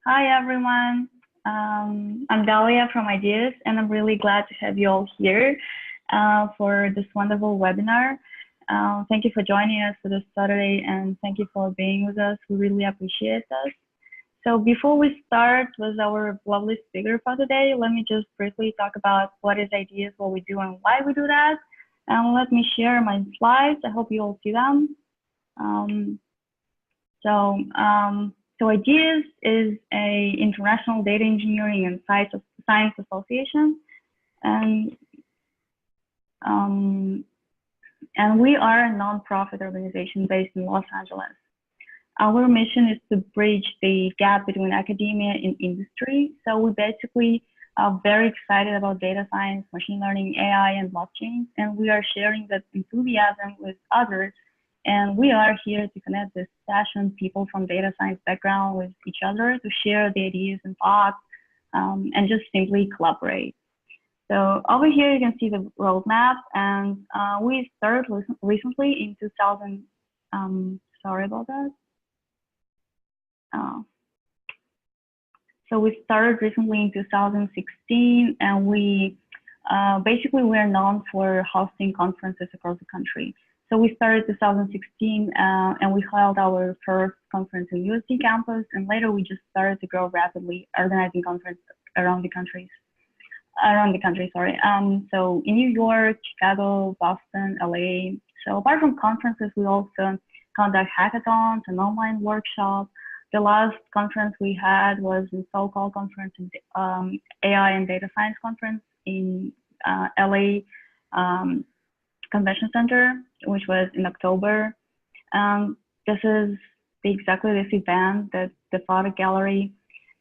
Hi, everyone. I'm Dalia from Ideas, and I'm really glad to have you all here for this wonderful webinar. Thank you for joining us for this Saturday, and thank you for being with us. We really appreciate this. So before we start with our lovely speaker for today, let me just briefly talk about what is Ideas, what we do, and why we do that. And let me share my slides. I hope you all see them. So Ideas is an international data engineering and science association, and we are a nonprofit organization based in Los Angeles. Our mission is to bridge the gap between academia and industry. So we basically are very excited about data science, machine learning, AI, and blockchain, and we are sharing that enthusiasm with others. And we are here to connect this passionate people from data science background with each other to share the ideas and thoughts and just simply collaborate. So over here, you can see the roadmap, and we started recently in 2000. Sorry about that. So we started recently in 2016, and we we're known for hosting conferences across the country. So we started 2016, and we held our first conference in USD campus, and later we just started to grow rapidly, organizing conferences around the country. So in New York, Chicago, Boston, LA. So apart from conferences, we also conduct hackathons and online workshops. The last conference we had was the so-called conference, AI and Data Science Conference in LA Convention Center, which was in October. This is exactly this event, the photo gallery,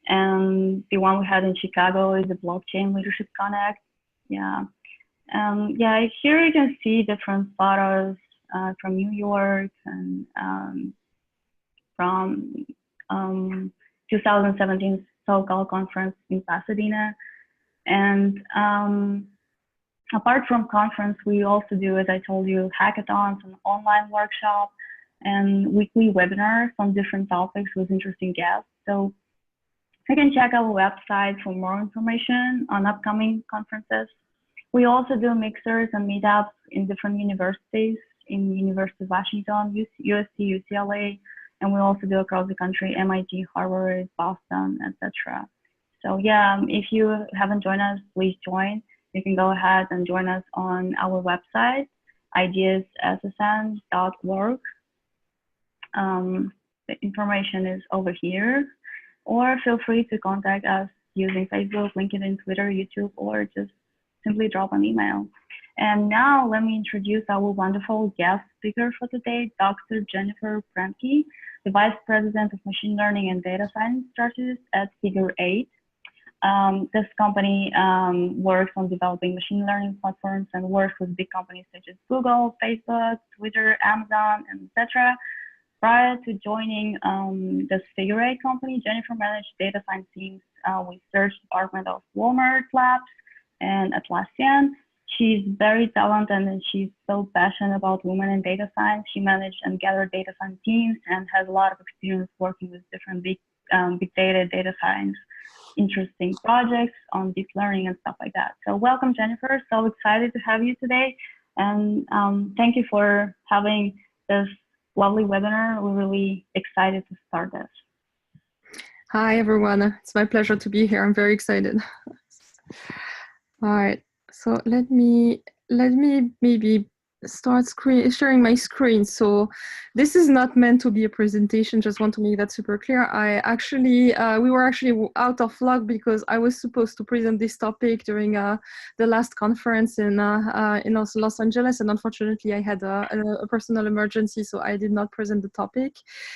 and the one we had in Chicago is the Blockchain Leadership Connect. Yeah, here you can see different photos from New York and from 2017 so-called conference in Pasadena. And apart from conference, we also do, as I told you, hackathons and online workshops and weekly webinars on different topics with interesting guests. So you can check our website for more information on upcoming conferences. We also do mixers and meetups in different universities, in University of Washington, USC, UCLA, and we also do across the country, MIT, Harvard, Boston, etc. So yeah, if you haven't joined us, please join. You can go ahead and join us on our website, ideassn.org. The information is over here, or feel free to contact us using Facebook, LinkedIn, Twitter, YouTube, or just simply drop an email. And now let me introduce our wonderful guest speaker for today, Dr. Jennifer Prendki, the Vice President of Machine Learning and Data Science Strategist at Figure 8. This company works on developing machine learning platforms and works with big companies such as Google, Facebook, Twitter, Amazon, etc. Prior to joining this Figure 8 company, Jennifer managed data science teams with search department of Walmart Labs and Atlassian. She's very talented and she's so passionate about women in data science. She managed and gathered data science teams and has a lot of experience working with different big data science, interesting projects on deep learning and stuff like that. So welcome, Jennifer. So excited to have you today. And thank you for having this lovely webinar. We're really excited to start this. Hi, everyone. It's my pleasure to be here. I'm very excited. All right. So let me maybe start sharing my screen. So this is not meant to be a presentation, just want to make that super clear. We were actually out of luck because I was supposed to present this topic during the last conference in Los Angeles, and unfortunately I had a personal emergency, so I did not present the topic.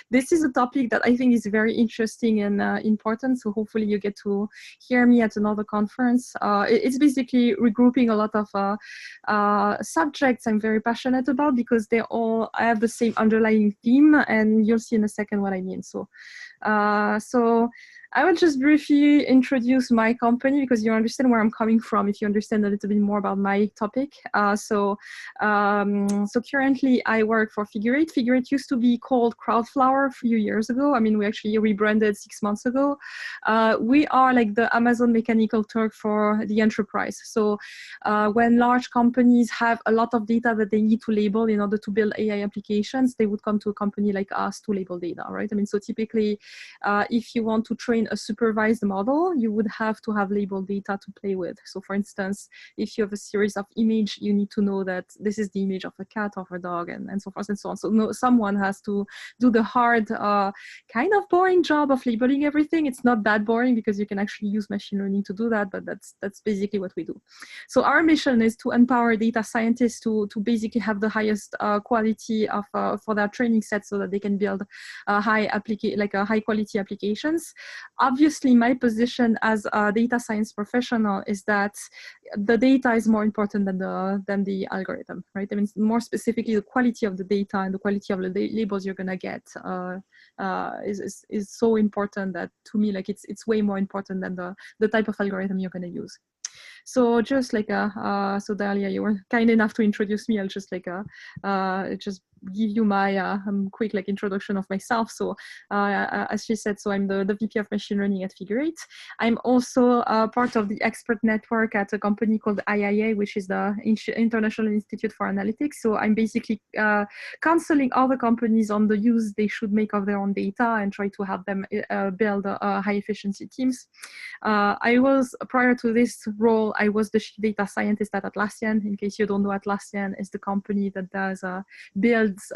This is a topic that I think is very interesting and important, so hopefully you get to hear me at another conference. It's basically regrouping a lot of subjects I'm very passionate about because I have the same underlying theme, and you'll see in a second what I mean. So So I will just briefly introduce my company because you understand where I'm coming from if you understand a little bit more about my topic. So currently I work for Figure 8. Figure 8 used to be called Crowdflower a few years ago. I mean, we actually rebranded 6 months ago. We are like the Amazon Mechanical Turk for the enterprise. So when large companies have a lot of data that they need to label in order to build AI applications, they would come to a company like us to label data, right? I mean, so typically, if you want to train a supervised model, you would have to have labeled data to play with. So for instance, if you have a series of image, you need to know that this is the image of a cat or a dog and so forth and so on. So no, someone has to do the hard, kind of boring job of labeling everything. It's not that boring because you can actually use machine learning to do that, but that's basically what we do. So our mission is to empower data scientists to basically have the highest quality of for their training set so that they can build high quality applications. Obviously, my position as a data science professional is that the data is more important than the algorithm, right? I mean, more specifically, the quality of the data and the quality of the labels you're gonna get is so important that to me, like it's way more important than the type of algorithm you're gonna use. So just like so Dalia, you were kind enough to introduce me. I'll just just give you my quick introduction of myself. So as she said, so I'm the VP of machine learning at Figure 8. I'm also part of the expert network at a company called IIA, which is the International Institute for Analytics. So I'm basically counseling other companies on the use they should make of their own data and try to help them build high efficiency teams. I was, prior to this role, I was the chief data scientist at Atlassian. In case you don't know, Atlassian is the company that does builds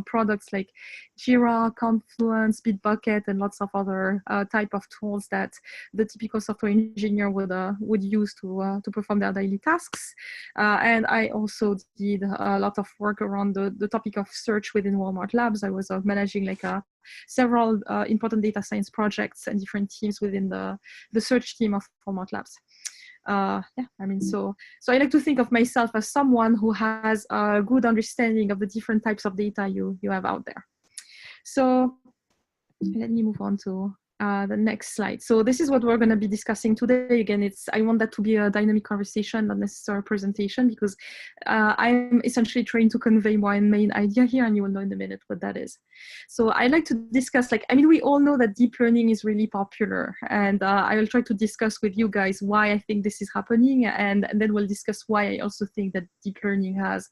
products like Jira, Confluence, Bitbucket, and lots of other type of tools that the typical software engineer would use to perform their daily tasks. And I also did a lot of work around the topic of search within Walmart Labs. I was managing several important data science projects and different teams within the search team of Walmart Labs. Yeah, I mean, so I like to think of myself as someone who has a good understanding of the different types of data you have out there. So let me move on to the next slide. So this is what we're going to be discussing today. Again, I want that to be a dynamic conversation, not necessarily a presentation, because I'm essentially trying to convey my main idea here, and you will know in a minute what that is. So I like to discuss, I mean, we all know that deep learning is really popular, and I will try to discuss with you guys why I think this is happening, and then we'll discuss why I also think that deep learning has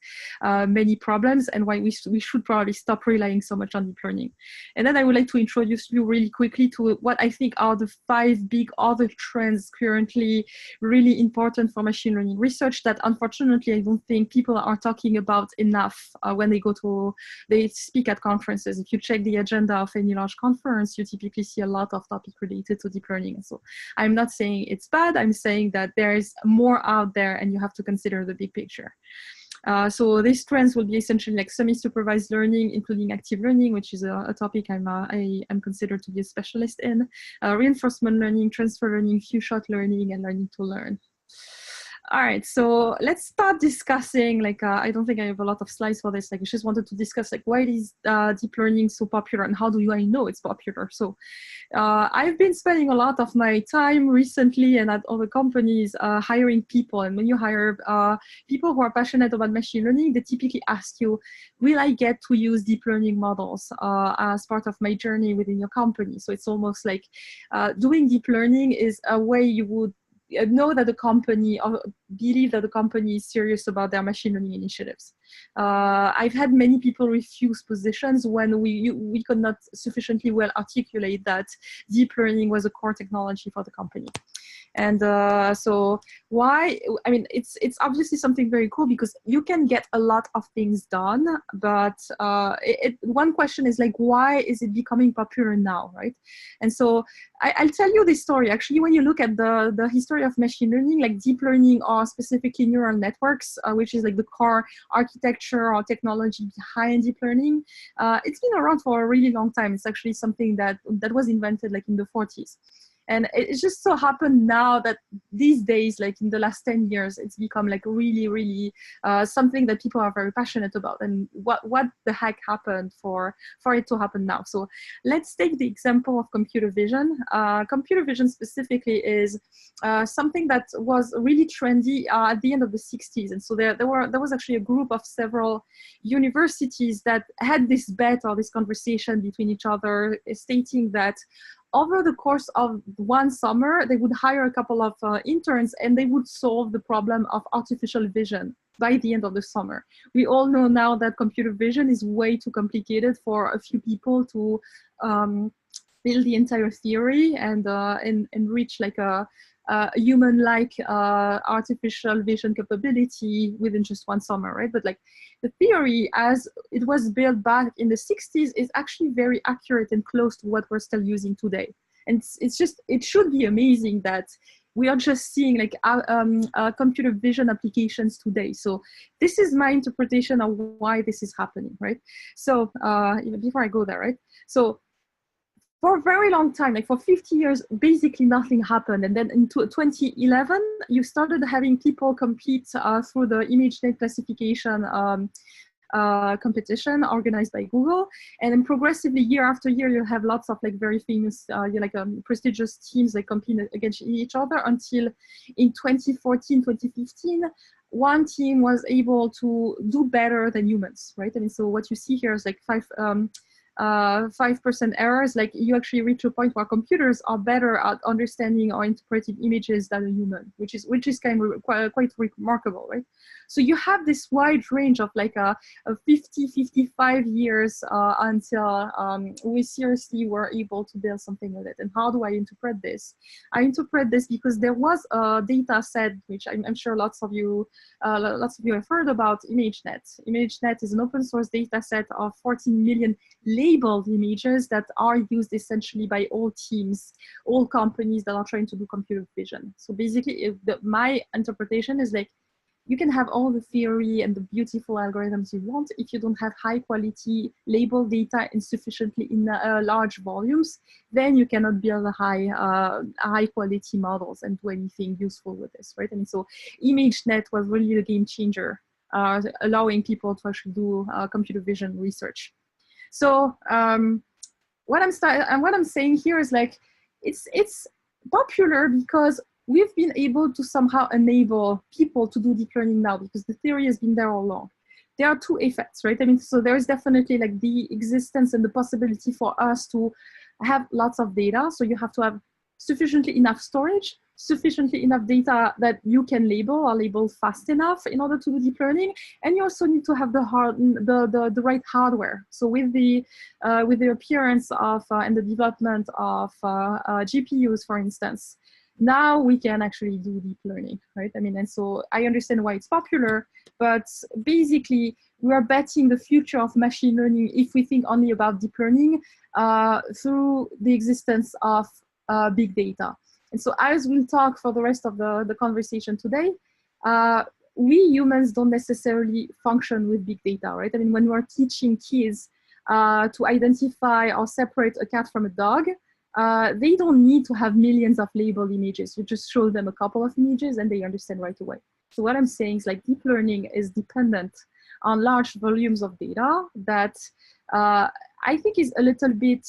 many problems and why we should probably stop relying so much on deep learning. And then I would like to introduce you really quickly to what I think are the 5 big other trends currently really important for machine learning research that unfortunately I don't think people are talking about enough when they speak at conferences. If you check the agenda of any large conference, you typically see a lot of topics related to deep learning. So I'm not saying it's bad, I'm saying that there is more out there and you have to consider the big picture. So these trends will be essentially semi-supervised learning, including active learning, which is a topic I'm considered to be a specialist in, reinforcement learning, transfer learning, few-shot learning, and learning to learn. All right, so let's start discussing, I don't think I have a lot of slides for this. I just wanted to discuss why is deep learning so popular and how do I know it's popular? So I've been spending a lot of my time recently and at other companies hiring people. And when you hire people who are passionate about machine learning, they typically ask you, will I get to use deep learning models as part of my journey within your company? So it's almost like doing deep learning is a way you would know that the company or believe that the company is serious about their machine learning initiatives. I've had many people refuse positions when we could not sufficiently well articulate that deep learning was a core technology for the company. And so why, I mean, it's obviously something very cool because you can get a lot of things done, but one question is why is it becoming popular now, right? And so I'll tell you this story. Actually, when you look at the history of machine learning, deep learning or specifically neural networks, which is the core architecture or technology behind deep learning, it's been around for a really long time. It's actually something that was invented in the 40s. And it just so happened now that these days, like in the last 10 years, it's become like really, really something that people are very passionate about. And what the heck happened for it to happen now? So let's take the example of computer vision. Computer vision specifically is something that was really trendy at the end of the 60s. And so there was actually a group of several universities that had this bet or this conversation between each other, stating that over the course of one summer, they would hire a couple of interns and they would solve the problem of artificial vision by the end of the summer. We all know now that computer vision is way too complicated for a few people to build the entire theory and reach like a human-like artificial vision capability within just one summer, right? But like the theory as it was built back in the 60s is actually very accurate and close to what we're still using today. And it should be amazing that we are just seeing like computer vision applications today. So this is my interpretation of why this is happening, right? So even before I go there, right? So for a very long time, like for 50 years, basically nothing happened. And then in 2011, you started having people compete through the ImageNet classification competition organized by Google. And then progressively, year after year, you have lots of like very famous, prestigious teams that compete against each other until in 2014, 2015, one team was able to do better than humans, right? I mean, so what you see here is like 5% errors. Like you actually reach a point where computers are better at understanding or interpreting images than a human, which is kind of quite remarkable, right? So you have this wide range of like a 50, 55 years until we seriously were able to build something with it. And how do I interpret this? I interpret this because there was a data set, which I'm sure lots of you have heard about, ImageNet. ImageNet is an open source data set of 14 million labeled images that are used essentially by all teams, all companies that are trying to do computer vision. So basically, my interpretation is like, you can have all the theory and the beautiful algorithms you want. If you don't have high quality labeled data insufficiently in large volumes, then you cannot build a high quality models and do anything useful with this, right? I mean, so ImageNet was really the game changer, allowing people to actually do computer vision research. So what I'm saying here is like, it's popular because we've been able to somehow enable people to do deep learning now because the theory has been there all along. There are two effects, right? I mean, so there is definitely like the existence and the possibility for us to have lots of data. So you have to have sufficiently enough storage, sufficiently enough data that you can label or label fast enough in order to do deep learning. And you also need to have the right hardware. So with the appearance of and the development of GPUs, for instance, now we can actually do deep learning, right? I mean, and so I understand why it's popular, but basically we are betting the future of machine learning if we think only about deep learning through the existence of big data. And so as we'll talk for the rest of the conversation today, we humans don't necessarily function with big data, right? I mean, when we're teaching kids to identify or separate a cat from a dog, they don't need to have millions of labeled images. You just show them a couple of images and they understand right away. So what I'm saying is like deep learning is dependent on large volumes of data that I think is a little bit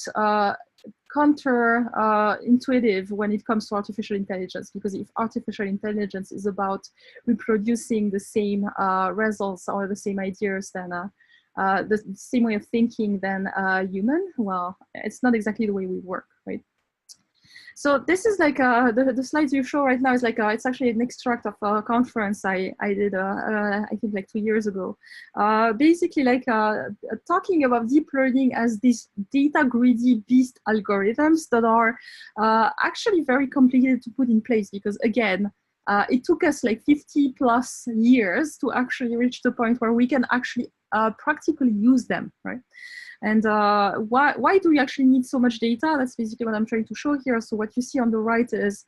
counter-intuitive when it comes to artificial intelligence, because if artificial intelligence is about reproducing the same results or the same ideas than the same way of thinking than human, well, it's not exactly the way we work, right? So this is like the slides you show right now is like it's actually an extract of a conference I did I think like 2 years ago. Basically like talking about deep learning as these data greedy beast algorithms that are actually very complicated to put in place, because again, it took us like 50 plus years to actually reach the point where we can actually practically use them, right? And why do we actually need so much data? That's basically what I'm trying to show here. So what you see on the right is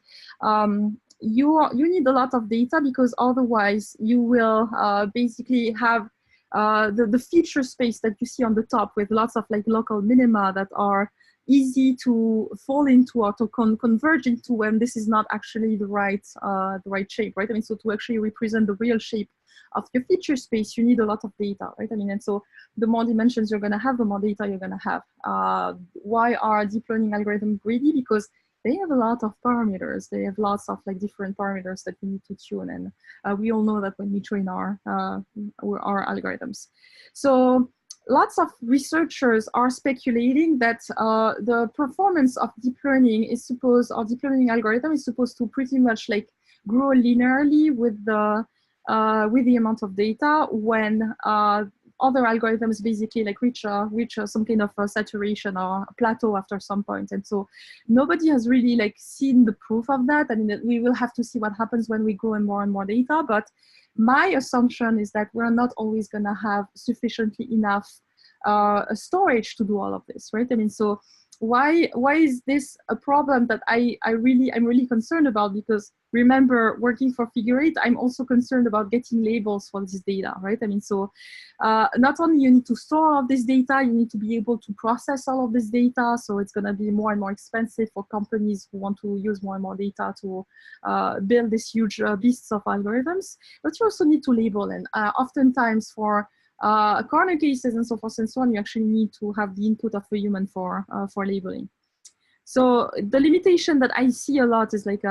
you need a lot of data, because otherwise you will basically have the feature space that you see on the top with lots of like local minima that are easy to fall into or to converge into when this is not actually the right shape, right? I mean, so to actually represent the real shape of your feature space, you need a lot of data, right? I mean, and so the more dimensions you're going to have, the more data you're going to have. Why are deep learning algorithms greedy? Because they have a lot of parameters. They have lots of like different parameters that we need to tune, and we all know that when we train our algorithms. So lots of researchers are speculating that the performance of deep learning is supposed, or deep learning algorithm is supposed to pretty much like grow linearly with the amount of data when other algorithms basically like reach some kind of saturation or plateau after some point. And so nobody has really like seen the proof of that. I mean, we will have to see what happens when we grow and more data, but my assumption is that we're not always going to have sufficiently enough storage to do all of this, right? I mean, so why is this a problem that I'm really concerned about? Because remember, working for Figure 8, I'm also concerned about getting labels for this data, right? I mean, so not only you need to store all of this data, you need to be able to process all of this data. So it's going to be more and more expensive for companies who want to use more and more data to build these huge beasts of algorithms. But you also need to label, and oftentimes for corner cases and so forth and so on, you actually need to have the input of a human for labeling. So the limitation that I see a lot is like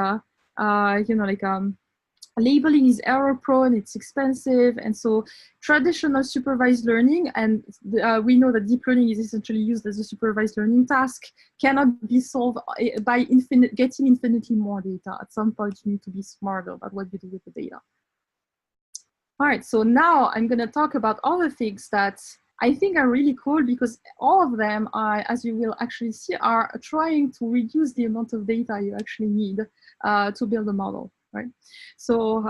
labeling is error prone, it's expensive, and so traditional supervised learning, and we know that deep learning is essentially used as a supervised learning task, cannot be solved by getting infinitely more data. At some point, you need to be smarter about what you do with the data. All right, so now I'm going to talk about other things that I think are really cool, because all of them are, as you will actually see, are trying to reduce the amount of data you actually need to build a model, right? So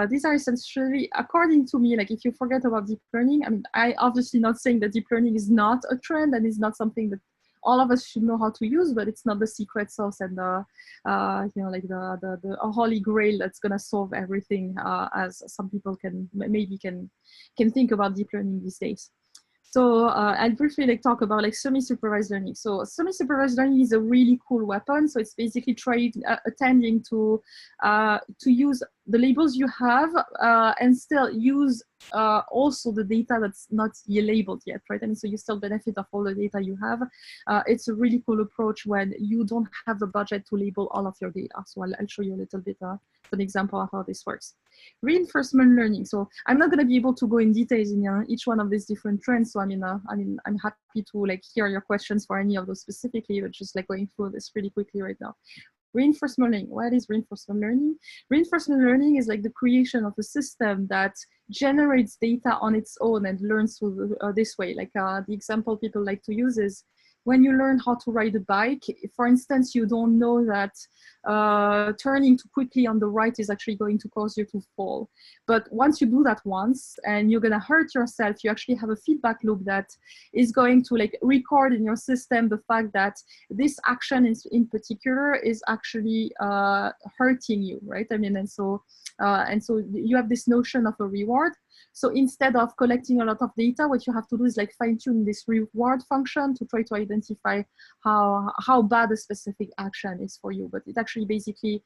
these are essentially, according to me, like if you forget about deep learning, I mean, I obviously not saying that deep learning is not a trend and is not something that all of us should know how to use, but it's not the secret sauce and the the holy grail that's gonna solve everything, as some people can think about deep learning these days. So I'll briefly like talk about like semi-supervised learning. So semi-supervised learning is a really cool weapon. So it's basically attempting to use the labels you have and still use also the data that's not labeled yet, right? I mean, so you still benefit of all the data you have. It's a really cool approach when you don't have the budget to label all of your data. So I'll show you a little bit an example of how this works. Reinforcement learning. So I'm not going to be able to go in details in each one of these different trends. So I'm happy to like hear your questions for any of those specifically, but just like going through this pretty quickly right now. Reinforcement learning. What is reinforcement learning? Reinforcement learning is like the creation of a system that generates data on its own and learns through this way. Like the example people like to use is when you learn how to ride a bike, for instance, you don't know that turning too quickly on the right is actually going to cause you to fall. But once you do that once and you're going to hurt yourself, you actually have a feedback loop that is going to like record in your system the fact that this action in particular is actually hurting you, right? I mean, and so you have this notion of a reward. So instead of collecting a lot of data, what you have to do is like fine tune this reward function to try to identify how bad a specific action is for you. But it actually basically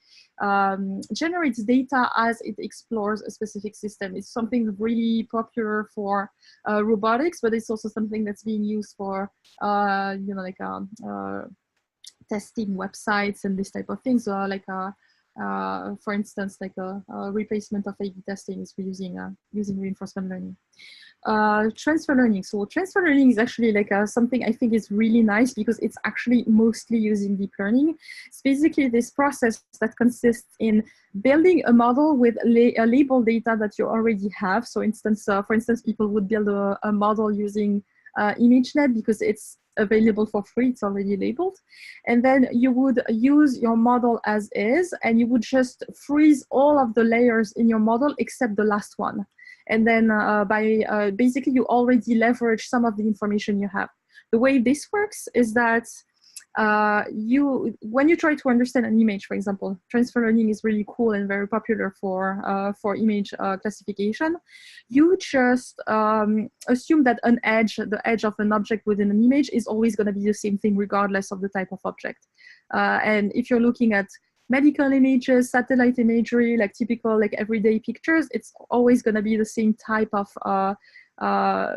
generates data as it explores a specific system. It's something really popular for robotics, but it's also something that's being used for testing websites and this type of things. For instance, like a replacement of A/B testing is using reinforcement learning. Transfer learning. So transfer learning is actually like something I think is really nice because it's actually mostly using deep learning. It's basically this process that consists in building a model with label data that you already have. So for instance, people would build a model using ImageNet because it's available for free, it's already labeled. And then you would use your model as is, and you would just freeze all of the layers in your model except the last one. And then basically you already leverage some of the information you have. The way this works is that when you try to understand an image, for example, transfer learning is really cool and very popular for image classification. You just assume that the edge of an object within an image is always going to be the same thing regardless of the type of object. And if you're looking at medical images, satellite imagery, like typical like everyday pictures, it's always going to be the same type of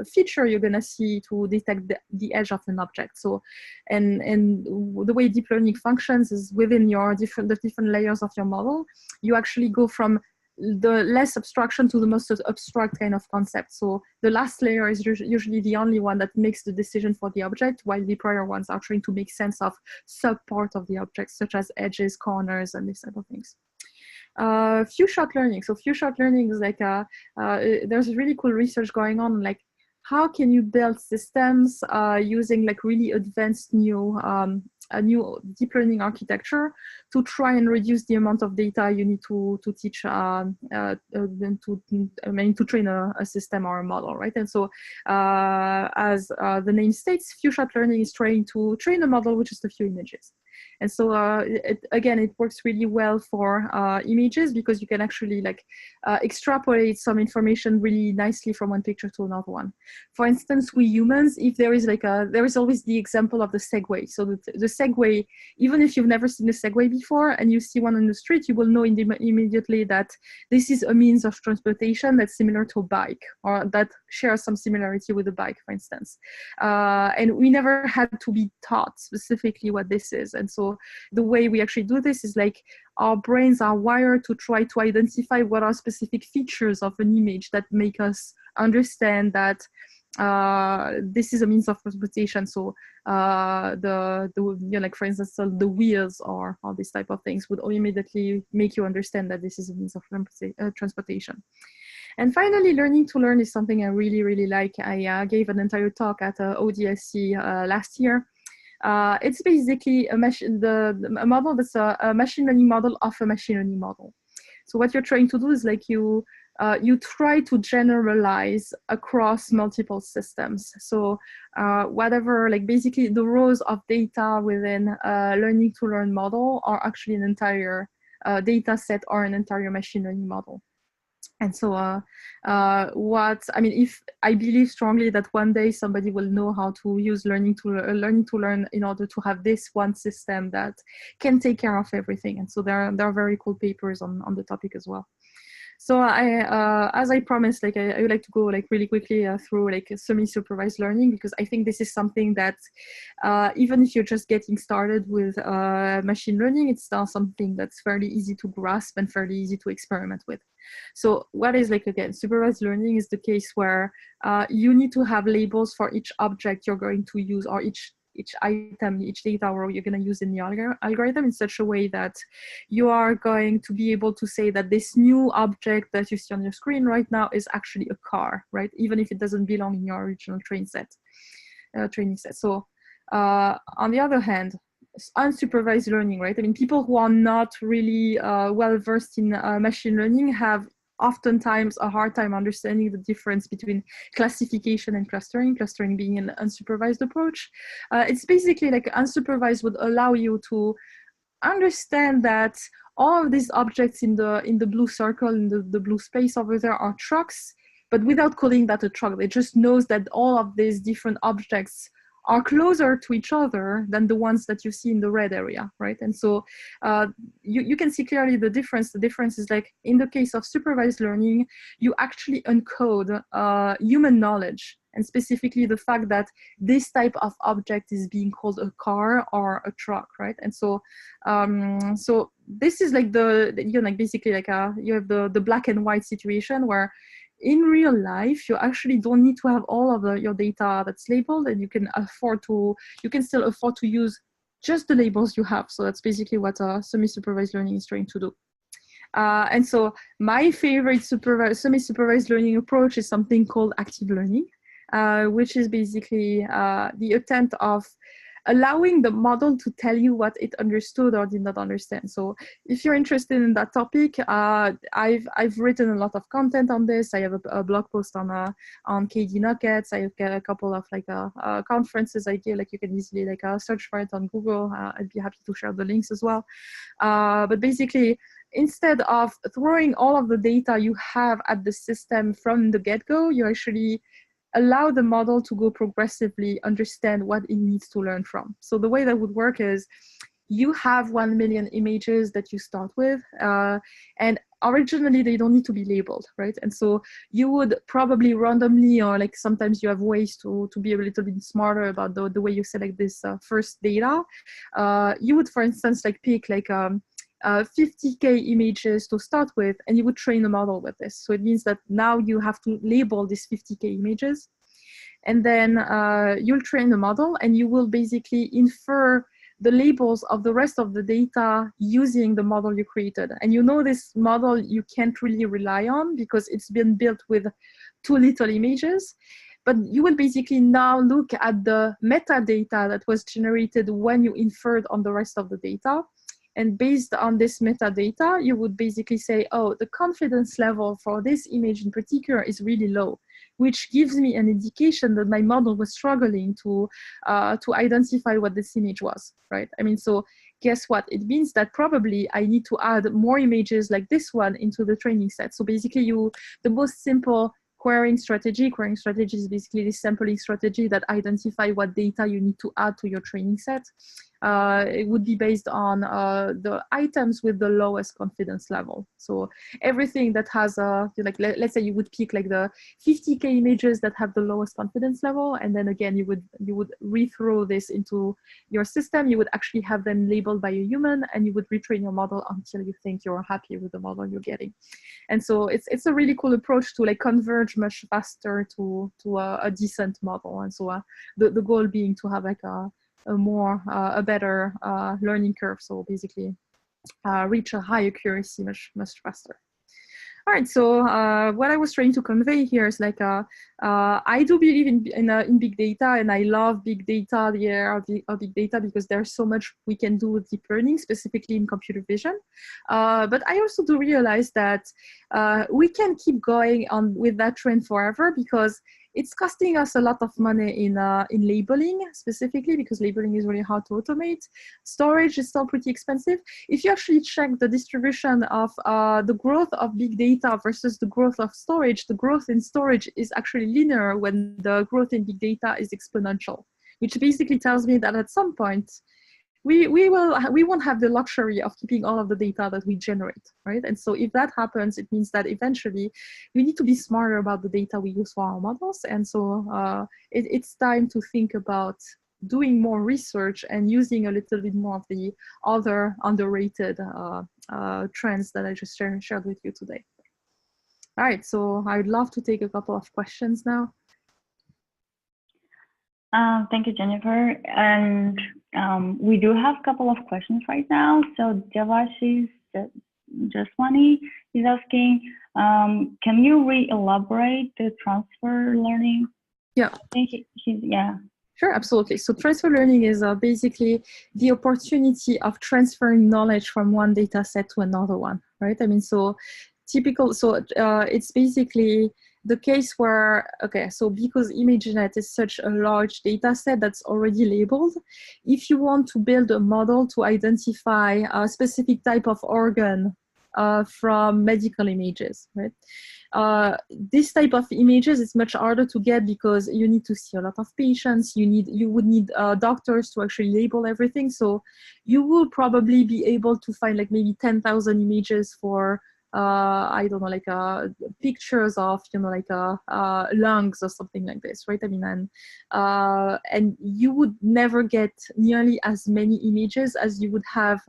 feature you're going to see to detect the edge of an object. So, and the way deep learning functions is within the different layers of your model, you actually go from the less abstraction to the most abstract kind of concept. So the last layer is usually the only one that makes the decision for the object, while the prior ones are trying to make sense of sub-part of the object, such as edges, corners, and this type of things. Few-shot learning. So few-shot learning is like there's really cool research going on, like how can you build systems using like really advanced a new deep learning architecture to try and reduce the amount of data you need to teach to train a system or a model, right? And so as the name states, few-shot learning is trying to train a model with just a few images. And so again, it works really well for images because you can actually like extrapolate some information really nicely from one picture to another one. For instance, we humans, if there is like there is always the example of the Segway. So the Segway, even if you've never seen a Segway before and you see one on the street, you will know immediately that this is a means of transportation that's similar to a bike, or that shares some similarity with a bike, for instance. And we never had to be taught specifically what this is. And so the way we actually do this is like our brains are wired to try to identify what are specific features of an image that make us understand that this is a means of transportation. So like for instance, the wheels or all these type of things would immediately make you understand that this is a means of transportation. And finally, learning to learn is something I really, really like. I gave an entire talk at ODSC last year. It's basically a model that's a machine learning model of a machine learning model. So what you're trying to do is like you try to generalize across multiple systems. So whatever, like basically the rows of data within a learning to learn model are actually an entire data set or an entire machine learning model. And so if I believe strongly that one day somebody will know how to use learning to learn in order to have this one system that can take care of everything. And so there are very cool papers on the topic as well. So as I promised, like I would like to go like really quickly through like semi-supervised learning, because I think this is something that even if you're just getting started with machine learning, it's still something that's fairly easy to grasp and fairly easy to experiment with. So what is like, again, supervised learning is the case where you need to have labels for each object you're going to use, or each item, each data row you're going to use in the algorithm in such a way that you are going to be able to say that this new object that you see on your screen right now is actually a car, right? Even if it doesn't belong in your original training set. So on the other hand, unsupervised learning, right? I mean, people who are not really well versed in machine learning have oftentimes a hard time understanding the difference between classification and clustering being an unsupervised approach. It's basically like unsupervised would allow you to understand that all of these objects in the blue circle, in the blue space over there, are trucks, but without calling that a truck. It just knows that all of these different objects are closer to each other than the ones that you see in the red area, right? And so you can see clearly the difference. The difference is like in the case of supervised learning, you actually encode human knowledge, and specifically the fact that this type of object is being called a car or a truck, right? And so so this is like basically like you have the black and white situation where in real life, you actually don't need to have all of your data that's labeled, and you can still afford to use just the labels you have. So that's basically what semi-supervised learning is trying to do. And so my favorite semi-supervised learning approach is something called active learning, which is basically the attempt of allowing the model to tell you what it understood or did not understand. So if you're interested in that topic, I've written a lot of content on this. I have a blog post on KD Nuggets. I've got a couple of like conferences I give, like you can easily like search for it on Google. I'd be happy to share the links as well. But basically, instead of throwing all of the data you have at the system from the get-go, you actually allow the model to go progressively understand what it needs to learn from. So the way that would work is you have 1 million images that you start with, and originally they don't need to be labeled, right? And so you would probably randomly, or like sometimes you have ways to be a little bit smarter about the way you select this first data. You would, for instance, like pick like 50K images to start with, and you would train a model with this. So it means that now you have to label these 50K images, and then you'll train the model, and you will basically infer the labels of the rest of the data using the model you created. And you know this model you can't really rely on because it's been built with too little images. But you will basically now look at the metadata that was generated when you inferred on the rest of the data. And based on this metadata, you would basically say, oh, the confidence level for this image in particular is really low, which gives me an indication that my model was struggling to identify what this image was, right? I mean, so guess what? It means that probably I need to add more images like this one into the training set. So basically the most simple querying strategy is basically the sampling strategy that identify what data you need to add to your training set. It would be based on the items with the lowest confidence level. So everything that has like let's say you would pick like the 50K images that have the lowest confidence level, and then again you would rethrow this into your system. You would actually have them labeled by a human, and you would retrain your model until you think you're happy with the model you're getting. And so it's a really cool approach to like converge much faster to a decent model. And so the goal being to have like a better learning curve. So basically reach a high accuracy much faster. All right, so what I was trying to convey here is like, I do believe in big data, and I love big data, the era of big data, because there's so much we can do with deep learning, specifically in computer vision. But I also do realize that we can keep going on with that trend forever, because it's costing us a lot of money in labeling, specifically because labeling is really hard to automate. Storage is still pretty expensive. If you actually check the distribution of the growth of big data versus the growth of storage, the growth in storage is actually linear when the growth in big data is exponential, which basically tells me that at some point, we won't have the luxury of keeping all of the data that we generate, right? And so if that happens, it means that eventually we need to be smarter about the data we use for our models. And so it's time to think about doing more research and using a little bit more of the other underrated trends that I just shared with you today. All right, so I'd love to take a couple of questions now. Thank you, Jennifer. And we do have a couple of questions right now. So Devashish Jaswani is asking, can you re-elaborate the transfer learning? Yeah. I think yeah. Sure, absolutely. So transfer learning is basically the opportunity of transferring knowledge from one data set to another one, right? I mean, so it's basically the case where, okay, so because ImageNet is such a large data set that's already labeled, if you want to build a model to identify a specific type of organ from medical images, right? This type of images is much harder to get because you need to see a lot of patients. You would need doctors to actually label everything. So you will probably be able to find like maybe 10,000 images for I don't know, like pictures of, you know, like lungs or something like this, right? I mean, and you would never get nearly as many images as you would have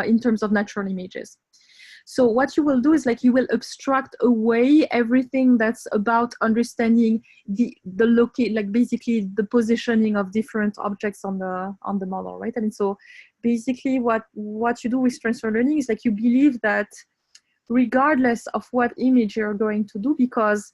in terms of natural images. So what you will do is like you will abstract away everything that's about understanding the like basically the positioning of different objects on the model, right? I mean, so basically what you do with transfer learning is like you believe that regardless of what image you're going to do, because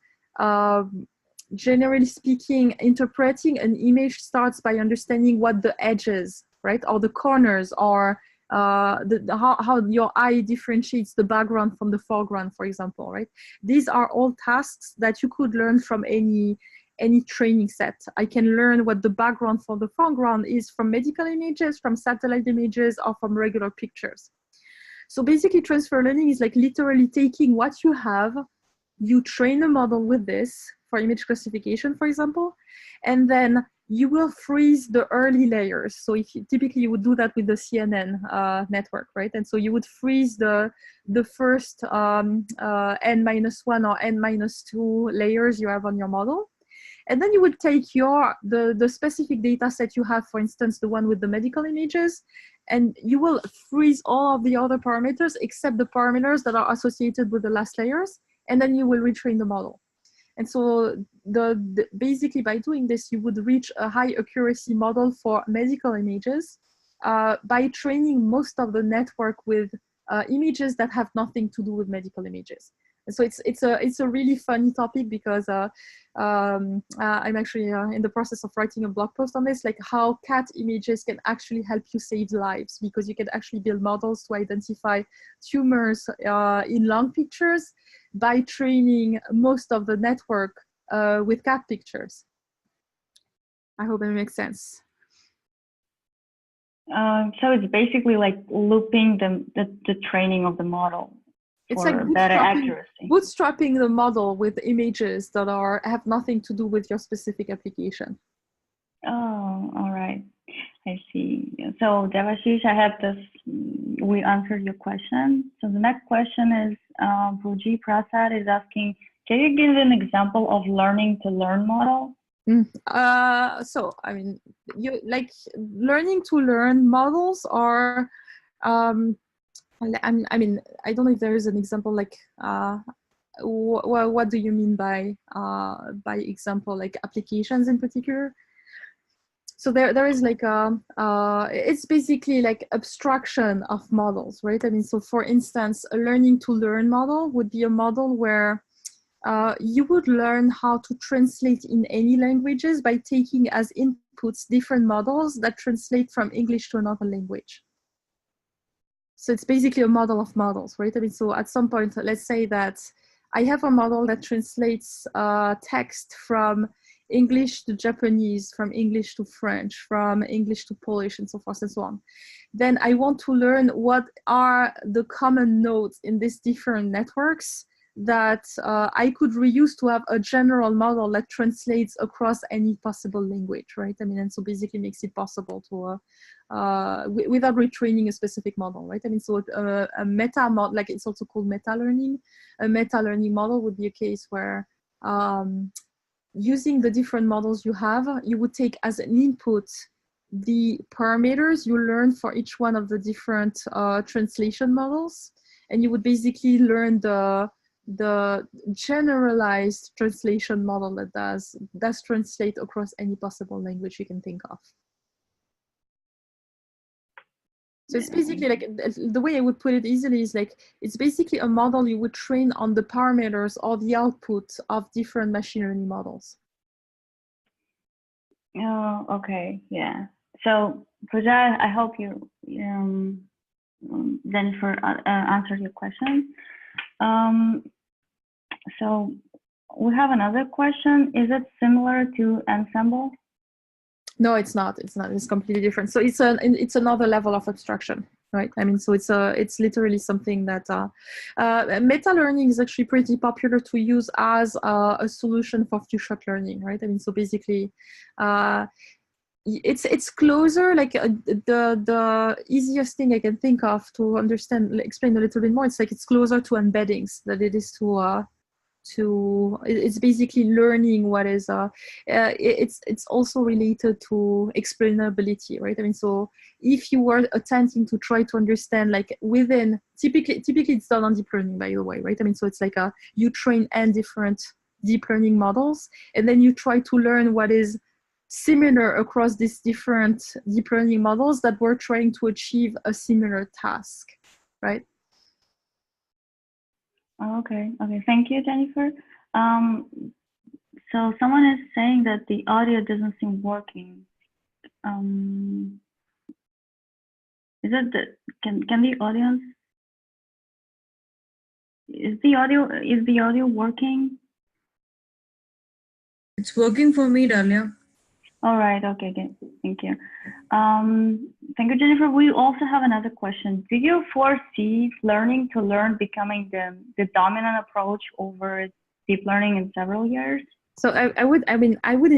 generally speaking, interpreting an image starts by understanding what the edges, right, or the corners, or how your eye differentiates the background from the foreground, for example, right? These are all tasks that you could learn from any training set. I can learn what the background for the foreground is from medical images, from satellite images, or from regular pictures. So basically, transfer learning is like literally taking what you have, you train a model with this for image classification, for example, and then you will freeze the early layers. So if you typically you would do that with the CNN network, right? And so you would freeze the first n-1 or n-2 layers you have on your model. And then you would take the specific data set you have, for instance, the one with the medical images, and you will freeze all of the other parameters except the parameters that are associated with the last layers, and then you will retrain the model. And so basically by doing this, you would reach a high accuracy model for medical images by training most of the network with images that have nothing to do with medical images. And so it's a really funny topic because I'm actually in the process of writing a blog post on this, like how cat images can actually help you save lives, because you can actually build models to identify tumors in lung pictures by training most of the network with cat pictures. I hope it makes sense. So it's basically like looping the training of the model. It's like better accuracy. Bootstrapping the model with images that have nothing to do with your specific application. Oh, all right. I see. So Devashish, I have this, we answered your question. So the next question is, Bhuji Prasad is asking, can you give an example of learning to learn model? So, I mean, you like learning to learn models are, I mean, I don't know if there is an example, like, what do you mean by example, like applications in particular? So there is like it's basically like abstraction of models, right? I mean, so for instance, a learning to learn model would be a model where you would learn how to translate in any languages by taking as inputs different models that translate from English to another language. So it's basically a model of models, right? I mean, so at some point, let's say that I have a model that translates text from English to Japanese, from English to French, from English to Polish, and so forth and so on. Then I want to learn what are the common nodes in these different networks that I could reuse to have a general model that translates across any possible language, right? I mean, and so basically makes it possible to, without retraining a specific model, right? I mean, so a meta model, like it's also called meta learning. A meta learning model would be a case where using the different models you have, you would take as an input the parameters you learn for each one of the different translation models, and you would basically learn the generalized translation model that does translate across any possible language you can think of. So it's basically like, the way I would put it easily is like, it's basically a model you would train on the parameters or the output of different machine learning models. Oh, okay, yeah. So Pooja, I hope you, Jennifer answered your question. So we have another question. Is it similar to Ensemble? No, it's not. It's not. It's completely different. So it's another level of abstraction, right? I mean, so it's literally something that meta learning is actually pretty popular to use as a solution for few-shot learning, right? I mean, so basically, it's closer. Like the easiest thing I can think of to explain a little bit more. It's like it's closer to embeddings than it is to it's basically learning what is it's also related to explainability, right? I mean, so if you were attempting to try to understand, like within typically it's done on deep learning, by the way, right? I mean, so it's like you train n different deep learning models, and then you try to learn what is similar across these different deep learning models that were trying to achieve a similar task, right? Okay, thank you, Jennifer. So someone is saying that the audio doesn't seem working. Is it the, can the audience, is the audio working? It's working for me, Dalia. All right, okay, thank you. Thank you, Jennifer. We also have another question. Do you foresee learning to learn becoming the dominant approach over deep learning in several years? So I wouldn't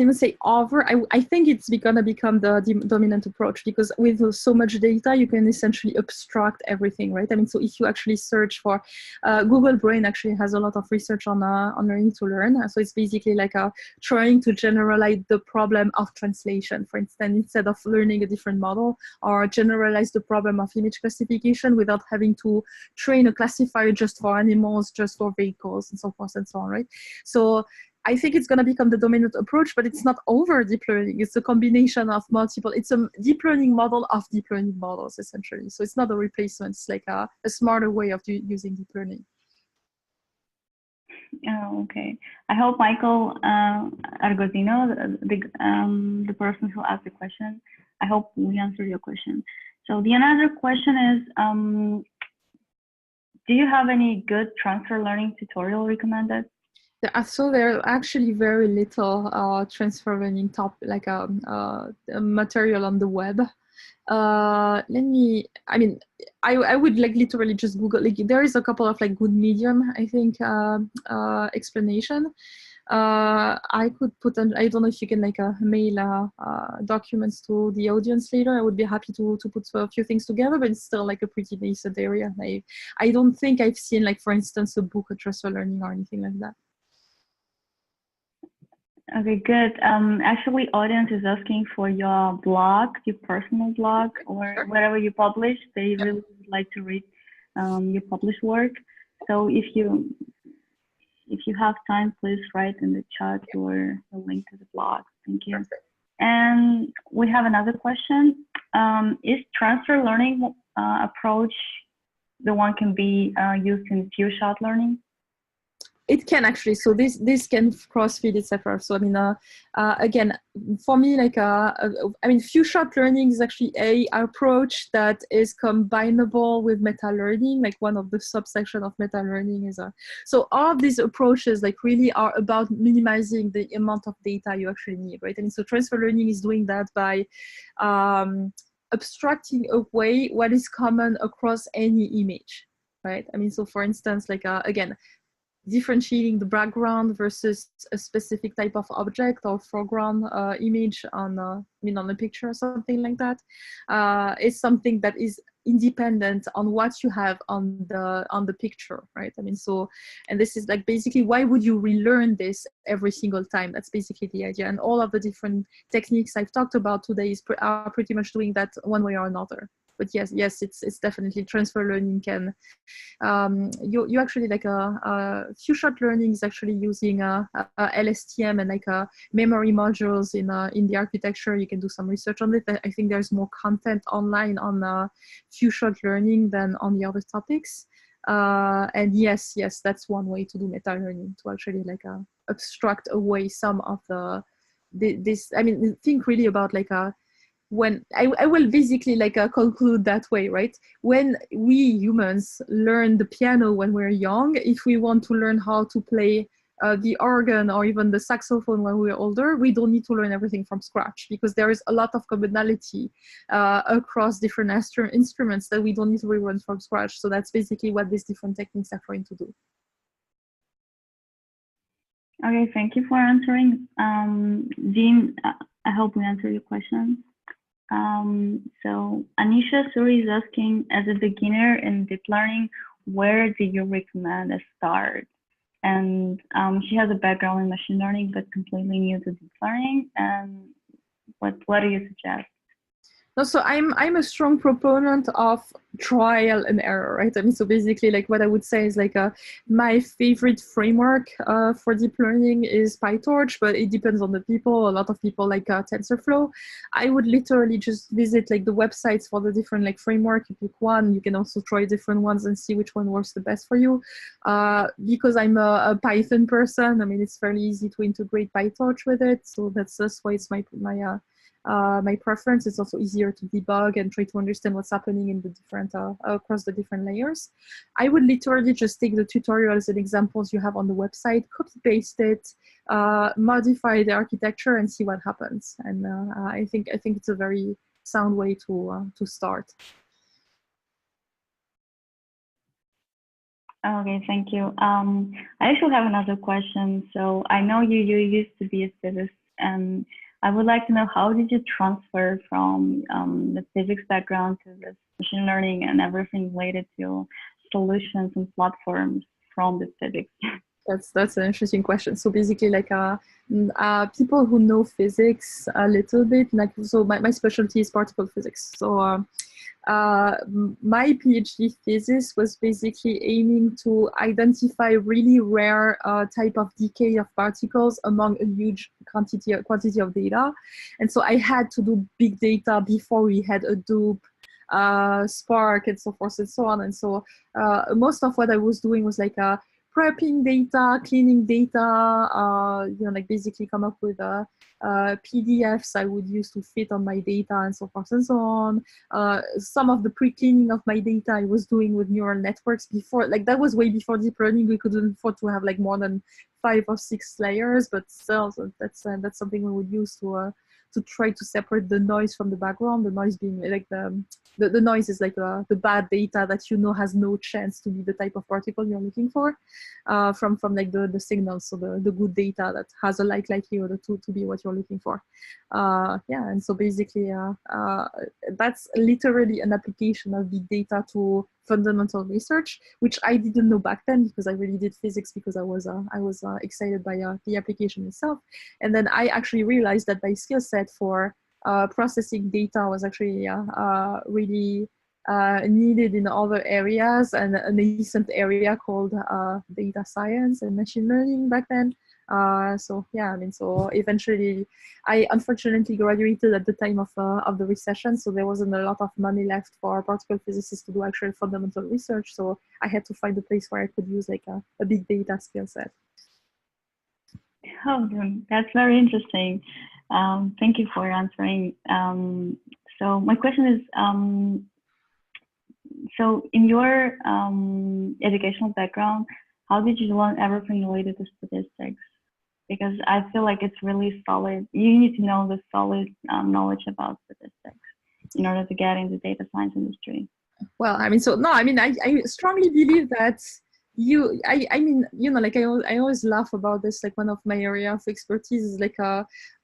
even say over. I think it's gonna become the dominant approach, because with so much data, you can essentially abstract everything, right? I mean, so if you actually search for, Google Brain actually has a lot of research on learning to learn. So it's basically like trying to generalize the problem of translation, for instance, instead of learning a different model, or generalize the problem of image classification without having to train a classifier just for animals, just for vehicles, and so forth and so on, right? So I think it's going to become the dominant approach, but it's not over deep learning. It's a combination of multiple, it's a deep learning model of deep learning models, essentially. So it's not a replacement, it's like a smarter way of using deep learning. Oh, okay. I hope Michael Argosino, the person who asked the question, I hope we answered your question. So the another question is, do you have any good transfer learning tutorial recommended? So there are actually very little transfer learning material on the web. I would like literally just Google, like there is a couple of like good Medium, I think, explanation. I could put on, I don't know if you can like mail documents to the audience later. I would be happy to put a few things together, but it's still like a pretty nascent area. I don't think I've seen, like, for instance, a book on transfer learning or anything like that. Okay, good. Actually, audience is asking for your blog, your personal blog, or wherever you publish. They really would like to read your published work. So if you have time, please write in the chat your link to the blog. Thank you. And we have another question. Is transfer learning approach the one can be used in few-shot learning? It can actually, so this can cross-feed, etc. So I mean, again, for me, like, few-shot learning is actually a approach that is combinable with meta-learning. Like one of the subsection of meta-learning is so all of these approaches like really are about minimizing the amount of data you actually need, right? And so transfer learning is doing that by abstracting away what is common across any image, right? I mean, so for instance, like again, differentiating the background versus a specific type of object or foreground image on a picture or something like that is something that is independent on what you have on the picture, right? I mean, so, and this is like basically why would you relearn this every single time? That's basically the idea. And all of the different techniques I've talked about today are pretty much doing that one way or another. But yes, it's definitely transfer learning can. You actually like a few-shot learning is actually using LSTM and like memory modules in the architecture. You can do some research on it. I think there's more content online on few-shot learning than on the other topics. And yes, that's one way to do meta learning, to actually like abstract away some of this. I mean, think really about like when I will basically like conclude that way, right? When we humans learn the piano when we're young, if we want to learn how to play the organ or even the saxophone when we're older, we don't need to learn everything from scratch, because there is a lot of commonality across different instruments that we don't need to relearn from scratch. So that's basically what these different techniques are trying to do. Okay, thank you for answering. Dean, I hope we answered your question. So Anisha Suri is asking, as a beginner in deep learning, where do you recommend a start? And she has a background in machine learning, but completely new to deep learning. And what do you suggest? No, so I'm a strong proponent of trial and error, right? I mean, so basically, like what I would say is like my favorite framework for deep learning is PyTorch, but it depends on the people. A lot of people like TensorFlow. I would literally just visit like the websites for the different like framework. You pick one. You can also try different ones and see which one works the best for you. Because I'm a Python person, I mean, it's fairly easy to integrate PyTorch with it. So that's why it's my preference. Is also easier to debug and try to understand what's happening in the different across the different layers. I would literally just take the tutorials and examples you have on the website, copy paste it, modify the architecture, and see what happens. And I think it's a very sound way to start. Okay, thank you. I actually have another question. So I know you used to be a physicist, and I would like to know, how did you transfer from the physics background to this machine learning and everything related to solutions and platforms from the physics? That's an interesting question. So basically, like people who know physics a little bit, like, so my specialty is particle physics. So my PhD thesis was basically aiming to identify really rare type of decay of particles among a huge quantity of data. And so I had to do big data before we had Hadoop, Spark, and so forth and so on. And so most of what I was doing was like prepping data, cleaning data, like basically come up with PDFs I would use to fit on my data and so forth and so on. Some of the pre-cleaning of my data I was doing with neural networks before, like that was way before deep learning. We couldn't afford to have like more than 5 or 6 layers, but still, so that's something we would use to try to separate the noise from the background. The noise being like the noise is like the bad data that has no chance to be the type of particle you're looking for, from like the signals, so the good data that has a likelihood to be what you're looking for. Yeah, and so basically that's literally an application of big data to fundamental research, which I didn't know back then because I really did physics because I was excited by the application itself. And then I actually realized that my skill set for processing data was actually really needed in other areas, and a nascent area called data science and machine learning back then. So yeah, I mean, so eventually I unfortunately graduated at the time of the recession, so there wasn't a lot of money left for particle physicists to do actual fundamental research. So I had to find a place where I could use like a big data skill set. Oh, that's very interesting. Thank you for answering. So my question is, so in your educational background, how did you learn everything related to statistics? Because I feel like it's really solid. You need to know the solid knowledge about statistics in order to get into the data science industry. Well, I mean, so no, I mean, I strongly believe that I mean, like I always laugh about this. Like one of my area of expertise is like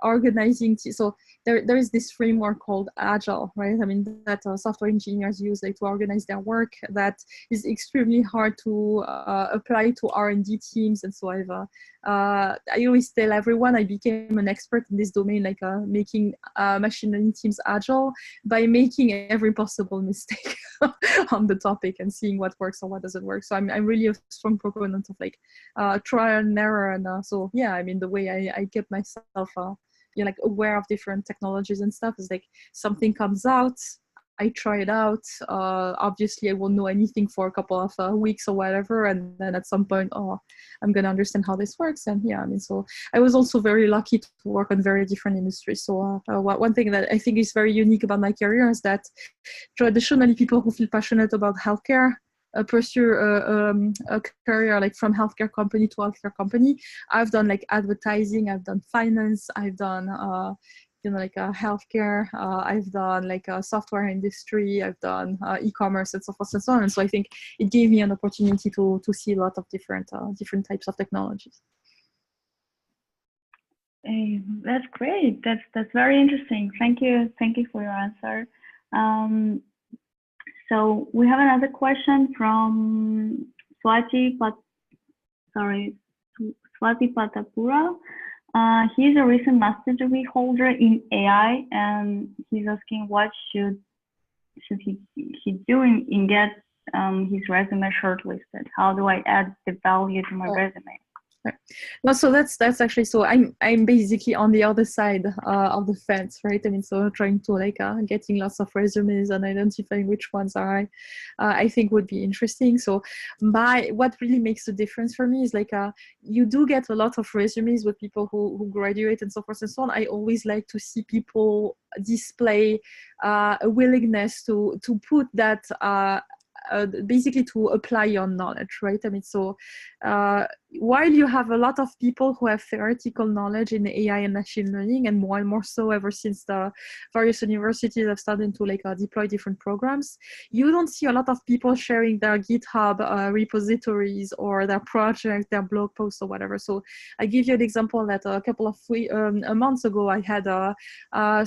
organizing. So there is this framework called Agile, right? I mean, that software engineers use like to organize their work. That is extremely hard to apply to R&D teams. And so I always tell everyone I became an expert in this domain, like making machine learning teams agile by making every possible mistake on the topic and seeing what works or what doesn't work. So I'm really a strong proponent of like trial and error. And so yeah, I mean, the way I kept myself like aware of different technologies and stuff is like something comes out, I try it out. Obviously, I won't know anything for a couple of weeks or whatever, and then at some point, I'm gonna understand how this works. And yeah, I mean, so I was also very lucky to work on very different industries. So one thing that I think is very unique about my career is that traditionally people who feel passionate about healthcare pursue a career like from healthcare company to healthcare company. I've done like advertising, I've done finance, I've done like healthcare, I've done like a software industry, I've done e-commerce and so forth and so on. And so I think it gave me an opportunity to see a lot of different types of technologies. That's great. That's very interesting. Thank you for your answer. So we have another question from Swati Patapura. He's a recent master degree holder in AI, and he's asking what should he do in get his resume shortlisted? How do I add the value to my resume? Right. No, so that's actually, so I'm basically on the other side of the fence, right? I mean, so trying to like getting lots of resumes and identifying which ones I think would be interesting. So what really makes the difference for me is like you do get a lot of resumes with people who graduate and so forth and so on. I always like to see people display a willingness to put that basically to apply your knowledge, right? I mean, so while you have a lot of people who have theoretical knowledge in AI and machine learning, and more so ever since the various universities have started to like deploy different programs, you don't see a lot of people sharing their GitHub repositories or their project, their blog posts or whatever. So I give you an example that a couple of months ago, I had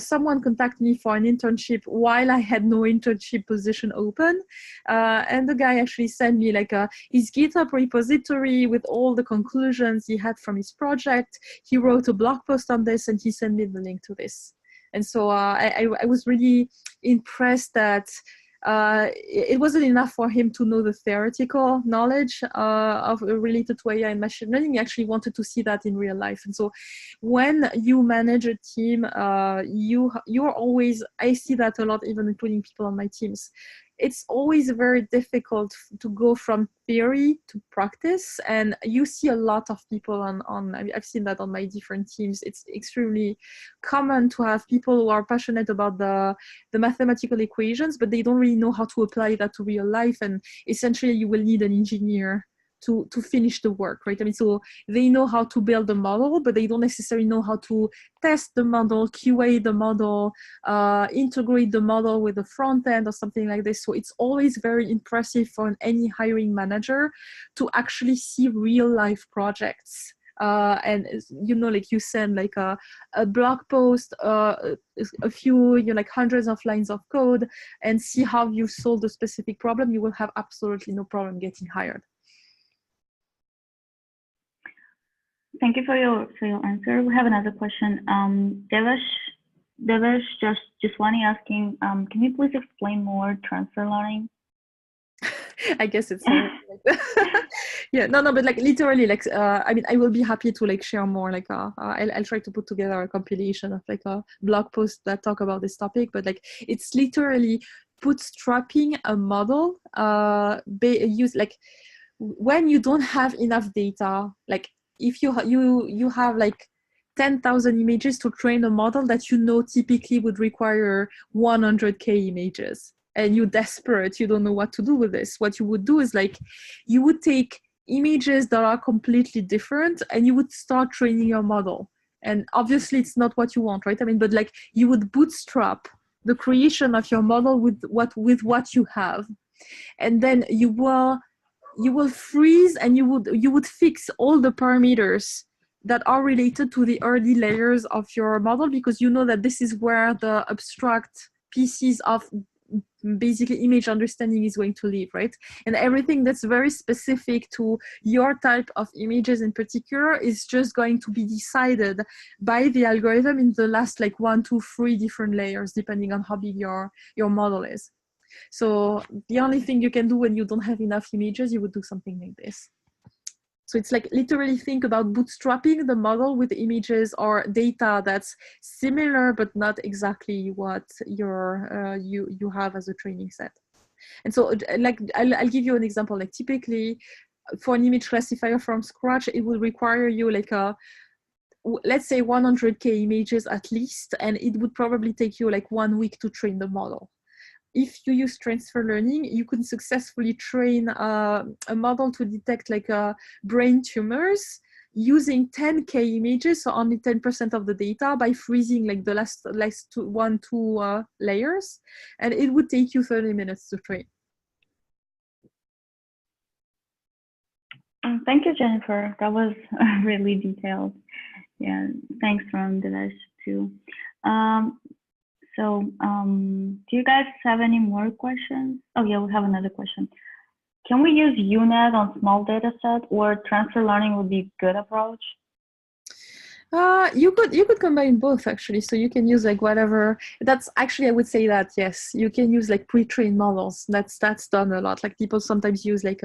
someone contact me for an internship while I had no internship position open. And the guy actually sent me like his GitHub repository with all the conclusions he had from his project. He wrote a blog post on this and he sent me the link to this. And so I was really impressed that it wasn't enough for him to know the theoretical knowledge related to AI and machine learning. He actually wanted to see that in real life. And so when you manage a team, you're always, I see that a lot, even including people on my teams. It's always very difficult to go from theory to practice, and you see a lot of people I've seen that on my different teams. It's extremely common to have people who are passionate about the mathematical equations, but they don't really know how to apply that to real life, and essentially you will need an engineer to finish the work, right? I mean, so they know how to build a model, but they don't necessarily know how to test the model, QA the model, integrate the model with the front end or something like this. So it's always very impressive for any hiring manager to actually see real life projects. And you know, like you send like a blog post, a few, you know, like hundreds of lines of code, and see how you solve the specific problem, you will have absolutely no problem getting hired. Thank you for your answer. We have another question. Devesh just one asking, can you please explain more transfer learning? I guess it's yeah, no, but like literally, like I mean, I will be happy to like share more. Like I'll try to put together a compilation of like a blog post that talk about this topic. But like it's literally bootstrapping a model. Use like when you don't have enough data, like if you have like 10,000 images to train a model that you know typically would require 100K images, and you're desperate, you don't know what to do with this. What you would do is like, you would take images that are completely different and you would start training your model. And obviously it's not what you want, right? I mean, but like you would bootstrap the creation of your model with what you have. And then you will freeze, and you would fix all the parameters that are related to the early layers of your model, because you know that this is where the abstract pieces of basically image understanding is going to live, right? And everything that's very specific to your type of images in particular is just going to be decided by the algorithm in the last like 1, 2, 3 different layers, depending on how big your model is. So the only thing you can do when you don't have enough images, you would do something like this. So it's like literally think about bootstrapping the model with images or data that's similar, but not exactly what you have as a training set. And so like I'll give you an example. Like typically for an image classifier from scratch, it will require you like let's say 100K images at least, and it would probably take you like 1 week to train the model. If you use transfer learning, you can successfully train a model to detect like brain tumors using 10K images, so only 10% of the data, by freezing like the last 2 layers, and it would take you 30 minutes to train. Thank you, Jennifer. That was really detailed. Yeah, thanks from Devesh too. So do you guys have any more questions? Oh yeah, we have another question. Can we use UNet on small data set, or transfer learning would be a good approach? You could combine both actually. So you can use like whatever. That's actually, I would say that yes, you can use like pre-trained models. That's done a lot. Like people sometimes use like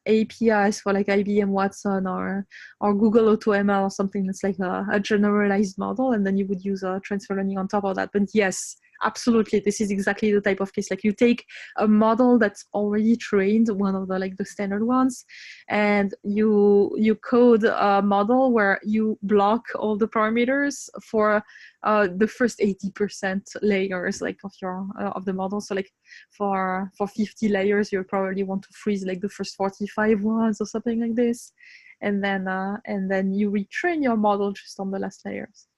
APIs for like IBM Watson or Google AutoML or something that's like a generalized model, and then you would use transfer learning on top of that. But yes, absolutely, this is exactly the type of case. Like you take a model that's already trained, one of the like the standard ones, and you code a model where you block all the parameters for the first 80% layers like of your of the model. So like for 50 layers, you probably want to freeze like the first 45 ones or something like this, and then you retrain your model just on the last layers.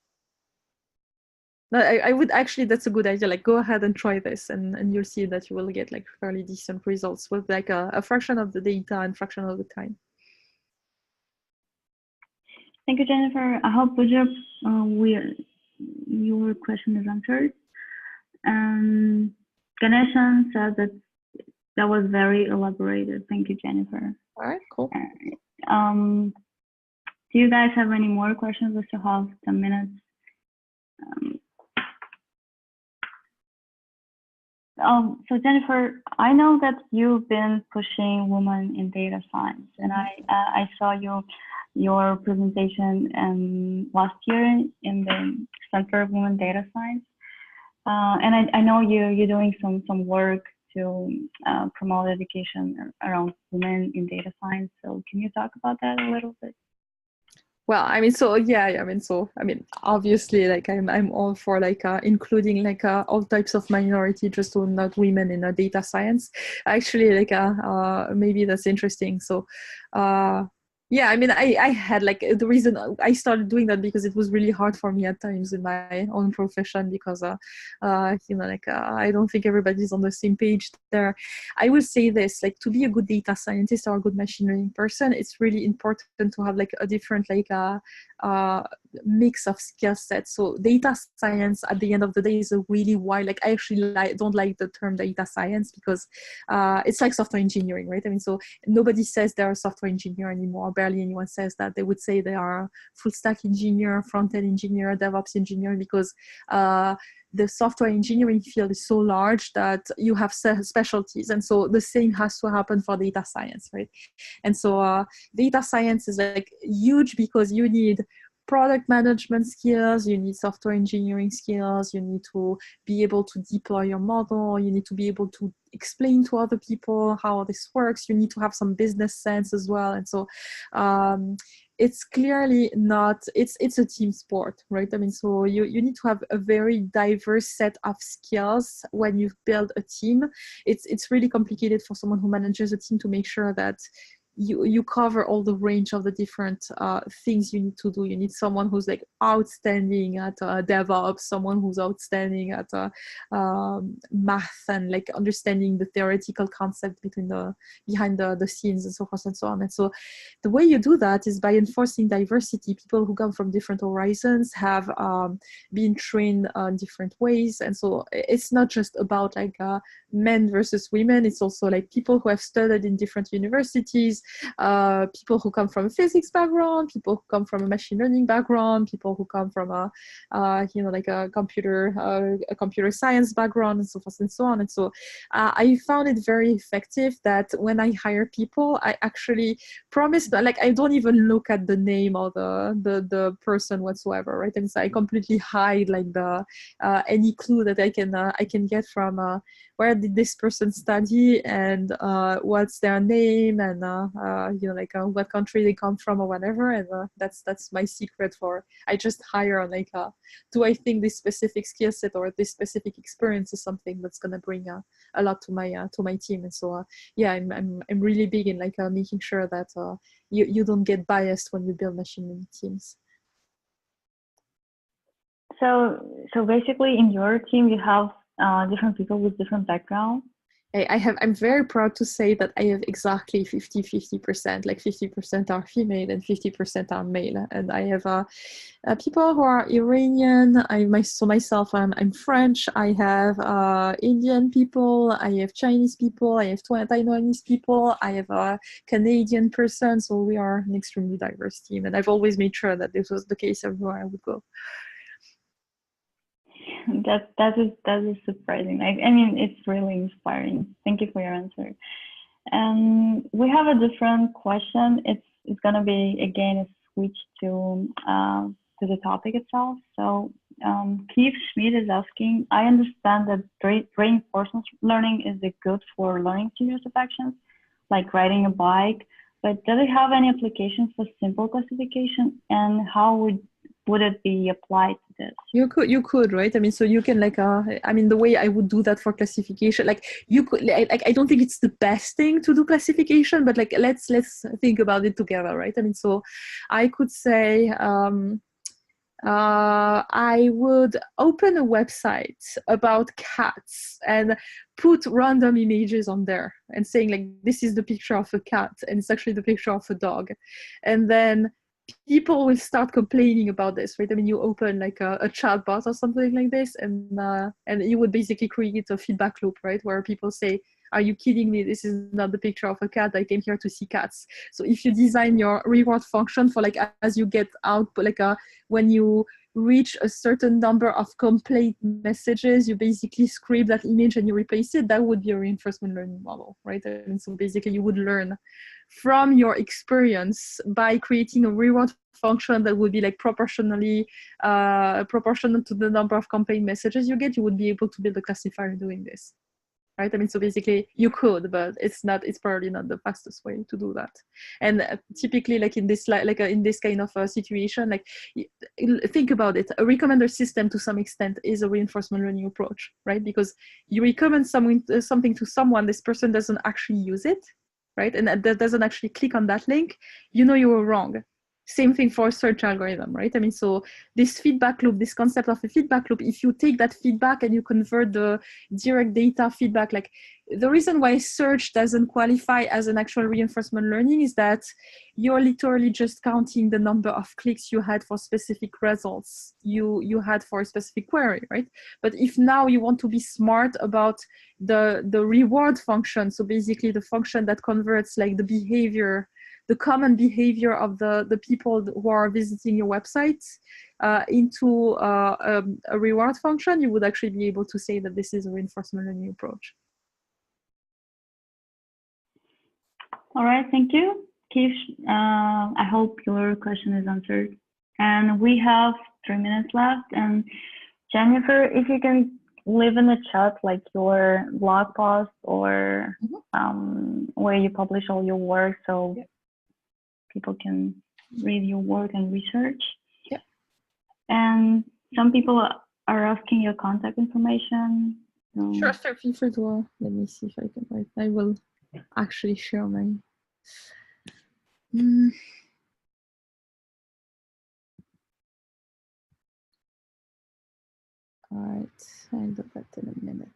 I would actually, that's a good idea. Like go ahead and try this, and you'll see that you will get like fairly decent results with like a fraction of the data and fraction of the time. Thank you, Jennifer. I hope your question is answered. Ganeshan said that was very elaborated. Thank you, Jennifer. All right, cool. Do you guys have any more questions? We still have 10 minutes. So Jennifer, I know that you've been pushing women in data science, and I saw your presentation last year in the Center of Women Data Science, and I know you're doing some work to promote education around women in data science. So can you talk about that a little bit? Well, I mean, so yeah, I mean, obviously, like I'm all for like including like all types of minority, just not women in data science. Actually, like maybe that's interesting. So, yeah, I mean, I had like the reason I started doing that because it was really hard for me at times in my own profession because, you know, like I don't think everybody's on the same page there. I will say this, like to be a good data scientist or a good machine learning person, it's really important to have like a different like mix of skill sets. So data science at the end of the day is a really wide, like I actually don't like the term data science because it's like software engineering, right? I mean, so nobody says they're a software engineer anymore. Barely anyone says that. They would say they are full stack engineer, front-end engineer, DevOps engineer, because the software engineering field is so large that you have specialties. And so the same has to happen for data science, right? And so data science is like huge because you need product management skills, you need software engineering skills, you need to be able to deploy your model, you need to be able to explain to other people how this works, you need to have some business sense as well. And so it's clearly not, it's a team sport, right? I mean, so you need to have a very diverse set of skills when you build a team. It's really complicated for someone who manages a team to make sure that you cover all the range of the different things you need to do. You need someone who's like outstanding at DevOps, someone who's outstanding at math and like understanding the theoretical concept behind the scenes and so forth and so on. And so the way you do that is by enforcing diversity. People who come from different horizons have been trained different ways. And so it's not just about like men versus women. It's also like people who have studied in different universities, people who come from a physics background, people who come from a machine learning background, people who come from you know, like a computer science background, and so forth and so on. And so I found it very effective that when I hire people, I actually promise, like I don't even look at the name or the person whatsoever, right? And so I completely hide like the any clue that I can get from where did this person study and what's their name and you know, like what country they come from or whatever. And that's my secret for, I just hire on like do I think this specific skill set or this specific experience is something that's gonna bring a lot to my team. And so yeah, I'm really big in like making sure that you don't get biased when you build machine learning teams. So basically in your team you have different people with different backgrounds? I'm very proud to say that I have exactly 50%, like 50% are female and 50% are male. And I have people who are Iranian. Myself, I'm French. I have Indian people. I have Chinese people. I have Taiwanese people. I have a Canadian person. So we are an extremely diverse team. And I've always made sure that this was the case everywhere I would go. That is surprising. I mean, it's really inspiring. Thank you for your answer. And we have a different question. It's gonna be again a switch to the topic itself. So Keith Schmidt is asking, I understand that reinforcement learning is good for learning series of actions, like riding a bike, but does it have any applications for simple classification, and how would it be applied to this? You could, right? I mean, so you can like, I mean, the way I would do that for classification, like you could, like, I don't think it's the best thing to do classification, but like, let's think about it together, right? I mean, so I could say, I would open a website about cats and put random images on there and saying like, this is the picture of a cat and it's actually the picture of a dog. And then people will start complaining about this, right? I mean, you open like a chat bot or something like this, and you would basically create a feedback loop, right? Where people say, are you kidding me? This is not the picture of a cat. I came here to see cats. So if you design your reward function for like, as you get out, like when you reach a certain number of complaint messages, you basically scrape that image and you replace it, that would be a reinforcement learning model, right? And so basically you would learn from your experience by creating a reward function that would be like proportional to the number of complaint messages you get. You would be able to build a classifier doing this, right? I mean, so basically you could, but it's probably not the fastest way to do that. And typically, like in this, in this kind of a situation, like think about it, a recommender system to some extent is a reinforcement learning approach, right? Because you recommend something to someone, this person doesn't actually use it, right? And that doesn't actually click on that link, you know you were wrong. Same thing for a search algorithm, right? I mean, so this feedback loop, this concept of a feedback loop, if you take that feedback and you convert the direct data feedback, like the reason why search doesn't qualify as an actual reinforcement learning is that you're literally just counting the number of clicks you had for specific results you had for a specific query, right? But if now you want to be smart about the reward function, so basically the function that converts like the behavior, the common behavior of the people who are visiting your website into a reward function, you would actually be able to say that this is a reinforcement learning approach. All right, thank you, Keith. I hope your question is answered. And we have 3 minutes left. And Jennifer, if you can leave in the chat like your blog post or where you publish all your work, so people can read your work and research. Yeah. And some people are asking your contact information. So. Sure, feel free to. Let me see if I can write. I will actually share my. All right, I'll do that in a minute.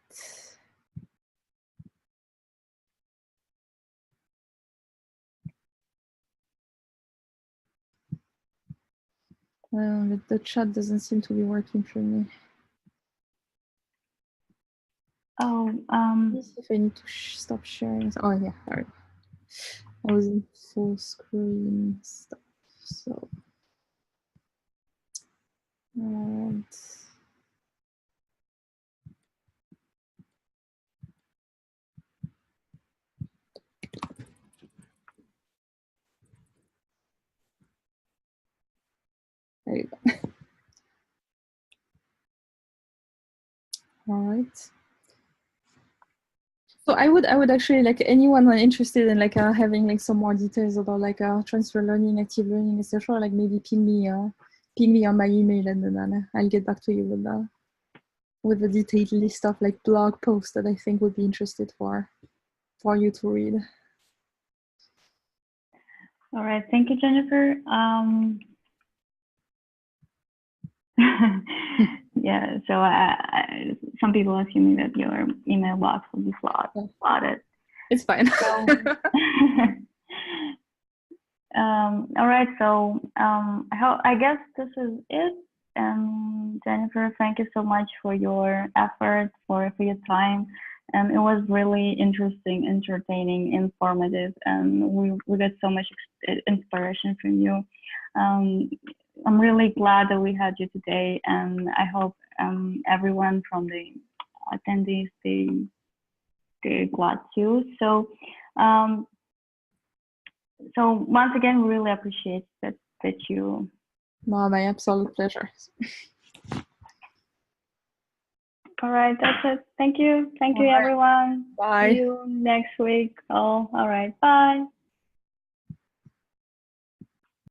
Well, the chat doesn't seem to be working for me. Oh, let me see if I need to stop sharing. Oh yeah, all right. I was in full screen stuff, so. All right. There you go. All right. So I would actually like anyone interested in like having like some more details about like transfer learning, active learning, etc. Like maybe ping me on my email, and then I'll get back to you with a detailed list of like blog posts that I think would be interested for you to read. All right, thank you, Jennifer. Yeah, so some people assuming that your email box will be flooded. It's fine. So, all right, so I guess this is it. Jennifer, thank you so much for your effort, for your time. And it was really interesting, entertaining, informative, and we got so much inspiration from you. I'm really glad that we had you today, and I hope everyone from the attendees they're glad too. So so once again, we really appreciate that you. My absolute pleasure. All right, that's it. Thank you, All right. everyone. Bye. See you next week. Oh, all right, bye.